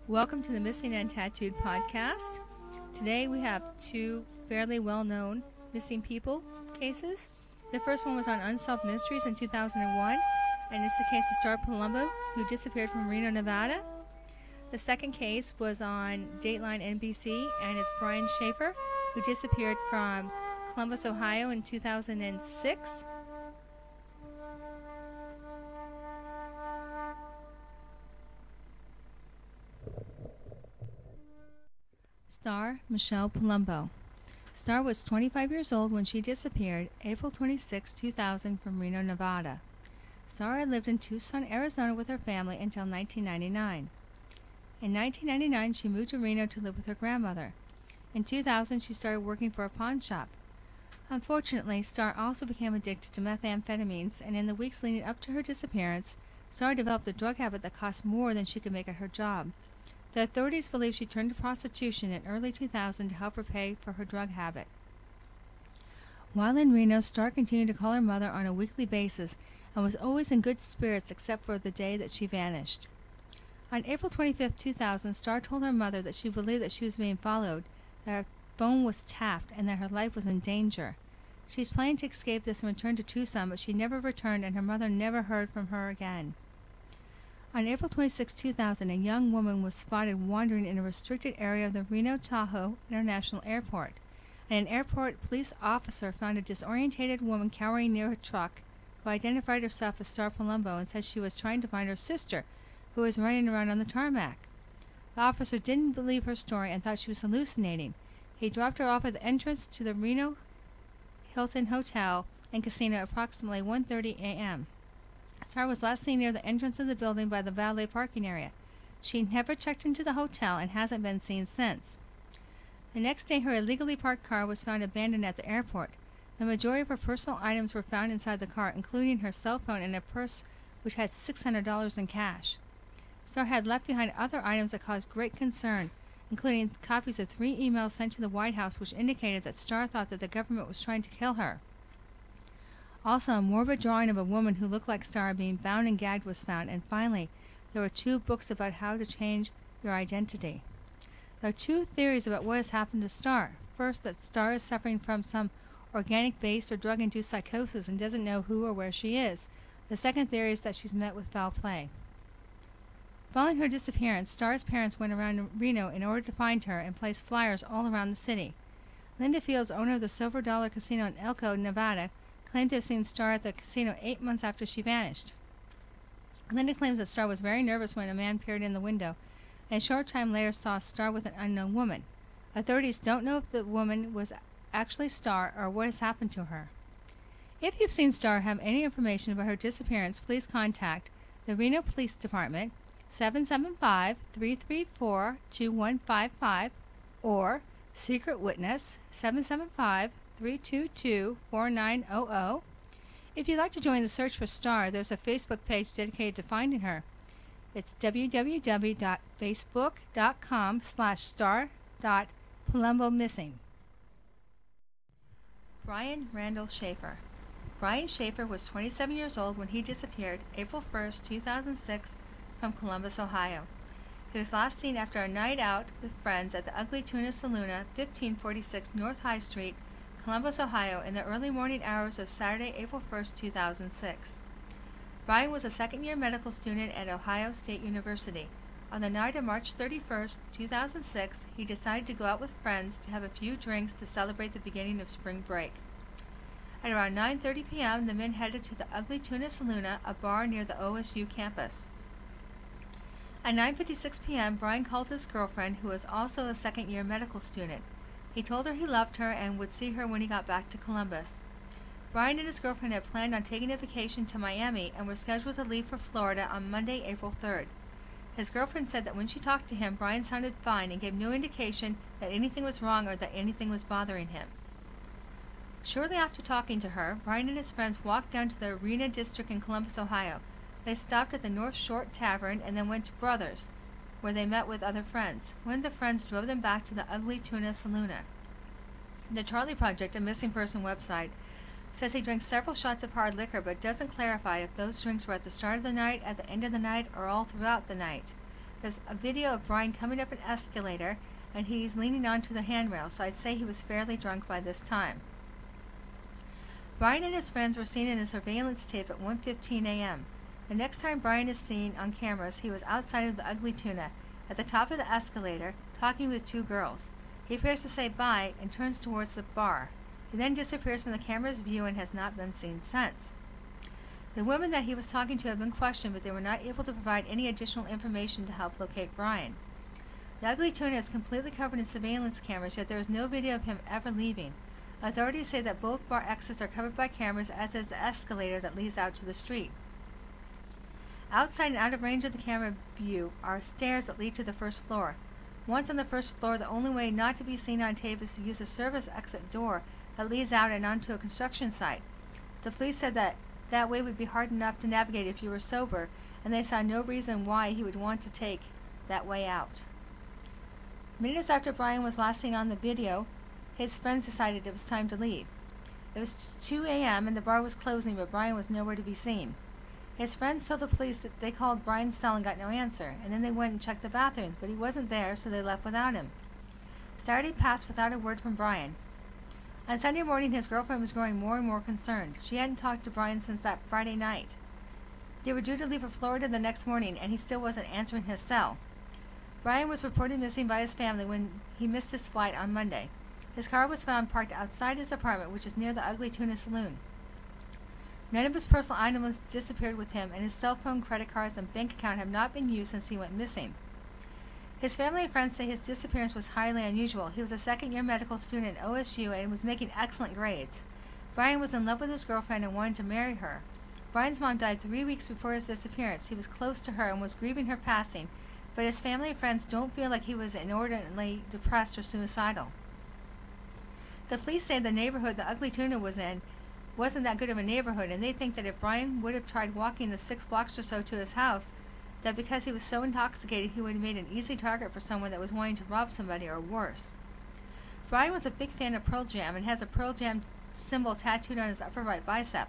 Welcome to the Missing and Tattooed podcast. Today we have two fairly well-known missing people cases. The first one was on Unsolved Mysteries in 2001, and it's the case of Star Palumbo, who disappeared from Reno, Nevada. The second case was on Dateline NBC, and it's Brian Shaffer, who disappeared from Columbus, Ohio in 2006. Star Michelle Palumbo. Star was 25 years old when she disappeared April 26, 2000 from Reno, Nevada. Star had lived in Tucson, Arizona with her family until 1999. In 1999, she moved to Reno to live with her grandmother. In 2000, she started working for a pawn shop. Unfortunately, Star also became addicted to methamphetamines, and in the weeks leading up to her disappearance, Star developed a drug habit that cost more than she could make at her job. The authorities believe she turned to prostitution in early 2000 to help her pay for her drug habit. While in Reno, Star continued to call her mother on a weekly basis and was always in good spirits except for the day that she vanished. On April 25, 2000, Star told her mother that she believed that she was being followed, that her phone was tapped, and that her life was in danger. She was planning to escape this and return to Tucson, but she never returned, and her mother never heard from her again. On April 26, 2000, a young woman was spotted wandering in a restricted area of the Reno-Tahoe International Airport. An airport police officer found a disorientated woman cowering near a truck who identified herself as Star Palumbo and said she was trying to find her sister, who was running around on the tarmac. The officer didn't believe her story and thought she was hallucinating. He dropped her off at the entrance to the Reno Hilton Hotel and Casino at approximately 1:30 a.m. Star was last seen near the entrance of the building by the valet parking area. She never checked into the hotel and hasn't been seen since. The next day, her illegally parked car was found abandoned at the airport. The majority of her personal items were found inside the car, including her cell phone and a purse which had $600 in cash. Star had left behind other items that caused great concern, including copies of 3 emails sent to the White House which indicated that Star thought that the government was trying to kill her. Also, a morbid drawing of a woman who looked like Star being bound and gagged was found, and finally, there were 2 books about how to change your identity. There are 2 theories about what has happened to Star. First, that Star is suffering from some organic-based or drug-induced psychosis and doesn't know who or where she is. The second theory is that she's met with foul play. Following her disappearance, Star's parents went around Reno in order to find her and placed flyers all around the city. Linda Fields, owner of the Silver Dollar Casino in Elko, Nevada, claimed to have seen Star at the casino 8 months after she vanished. Linda claims that Star was very nervous when a man peered in the window, and a short time later saw Star with an unknown woman. Authorities don't know if the woman was actually Star or what has happened to her. If you've seen Star or have any information about her disappearance, please contact the Reno Police Department 775-334-2155 or Secret Witness 775-322-4900. If you'd like to join the search for Star, there's a Facebook page dedicated to finding her. It's www.facebook.com/star.palumbomissing. Brian Randall Shaffer. Brian Shaffer was 27 years old when he disappeared April 1, 2006 from Columbus, Ohio. He was last seen after a night out with friends at the Ugly Tuna Saloon, 1546 North High Street, Columbus, Ohio, in the early morning hours of Saturday, April 1, 2006. Brian was a second-year medical student at Ohio State University. On the night of March 31, 2006, he decided to go out with friends to have a few drinks to celebrate the beginning of spring break. At around 9:30 p.m., the men headed to the Ugly Tuna Saloon, a bar near the OSU campus. At 9:56 p.m., Brian called his girlfriend, who was also a second-year medical student. He told her he loved her and would see her when he got back to Columbus. Brian and his girlfriend had planned on taking a vacation to Miami and were scheduled to leave for Florida on Monday, April 3rd. His girlfriend said that when she talked to him, Brian sounded fine and gave no indication that anything was wrong or that anything was bothering him. Shortly after talking to her, Brian and his friends walked down to the Arena District in Columbus, Ohio. They stopped at the North Shore Tavern and then went to Brothers, where they met with other friends. One of the friends drove them back to the Ugly Tuna Saloon. The Charlie Project, a missing person website, says he drank several shots of hard liquor but doesn't clarify if those drinks were at the start of the night, at the end of the night, or all throughout the night. There's a video of Brian coming up an escalator, and he's leaning onto the handrail, so I'd say he was fairly drunk by this time. Brian and his friends were seen in a surveillance tape at 1:15 a.m. The next time Brian is seen on cameras, he was outside of the Ugly Tuna, at the top of the escalator, talking with two girls. He appears to say bye and turns towards the bar. He then disappears from the camera's view and has not been seen since. The women that he was talking to have been questioned, but they were not able to provide any additional information to help locate Brian. The Ugly Tuna is completely covered in surveillance cameras, yet there is no video of him ever leaving. Authorities say that both bar exits are covered by cameras, as is the escalator that leads out to the street. Outside and out of range of the camera view are stairs that lead to the first floor. Once on the first floor, the only way not to be seen on tape is to use a service exit door that leads out and onto a construction site. The police said that way would be hard enough to navigate if you were sober, and they saw no reason why he would want to take that way out. Minutes after Brian was last seen on the video, his friends decided it was time to leave. It was 2 a.m. and the bar was closing, but Brian was nowhere to be seen. His friends told the police that they called Brian's cell and got no answer, and then they went and checked the bathrooms, but he wasn't there, so they left without him. Saturday passed without a word from Brian. On Sunday morning, his girlfriend was growing more and more concerned. She hadn't talked to Brian since that Friday night. They were due to leave for Florida the next morning, and he still wasn't answering his cell. Brian was reported missing by his family when he missed his flight on Monday. His car was found parked outside his apartment, which is near the Ugly Tuna Saloon. None of his personal items disappeared with him, and his cell phone, credit cards, and bank account have not been used since he went missing. His family and friends say his disappearance was highly unusual. He was a second-year medical student at OSU and was making excellent grades. Brian was in love with his girlfriend and wanted to marry her. Brian's mom died 3 weeks before his disappearance. He was close to her and was grieving her passing, but his family and friends don't feel like he was inordinately depressed or suicidal. The police say the neighborhood the Ugly Tuna was in wasn't that good of a neighborhood, and they think that if Brian would have tried walking the 6 blocks or so to his house, that because he was so intoxicated, he would have made an easy target for someone that was wanting to rob somebody or worse. Brian was a big fan of Pearl Jam and has a Pearl Jam symbol tattooed on his upper right bicep.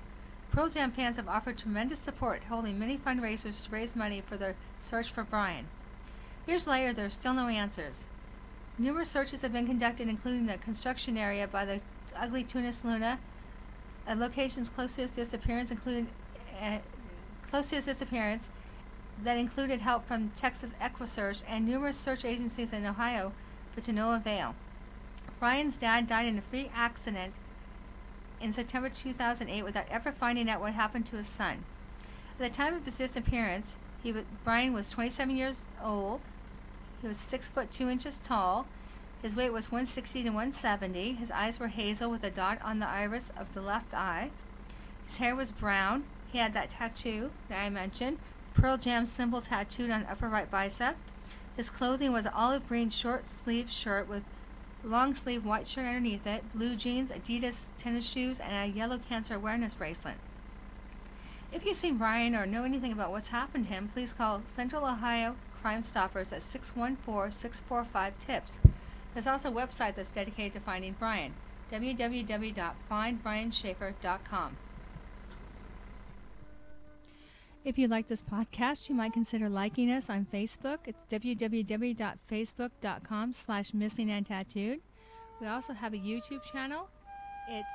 Pearl Jam fans have offered tremendous support, holding many fundraisers to raise money for their search for Brian. Years later, there are still no answers. Numerous searches have been conducted, including the construction area by the Ugly Tuna Saloon, at locations close to his disappearance, that included help from Texas EquiSearch and numerous search agencies in Ohio, but to no avail. Brian's dad died in a freak accident in September 2008 without ever finding out what happened to his son. At the time of his disappearance, Brian was 27 years old. He was 6 foot 2 inches tall. His weight was 160 to 170. His eyes were hazel with a dot on the iris of the left eye. His hair was brown. He had that tattoo that I mentioned, Pearl Jam symbol tattooed on upper right bicep. His clothing was an olive green short sleeve shirt with long sleeve white shirt underneath it, blue jeans, Adidas tennis shoes, and a yellow cancer awareness bracelet. If you've seen Brian or know anything about what's happened to him, please call Central Ohio Crime Stoppers at 614-645-TIPS. There's also a website that's dedicated to finding Brian, www.findbrianshaffer.com. If you like this podcast, you might consider liking us on Facebook. It's www.facebook.com/missingandtattooed. We also have a YouTube channel. It's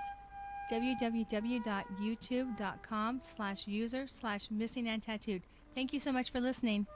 www.youtube.com/user/missingandtattooed. Thank you so much for listening.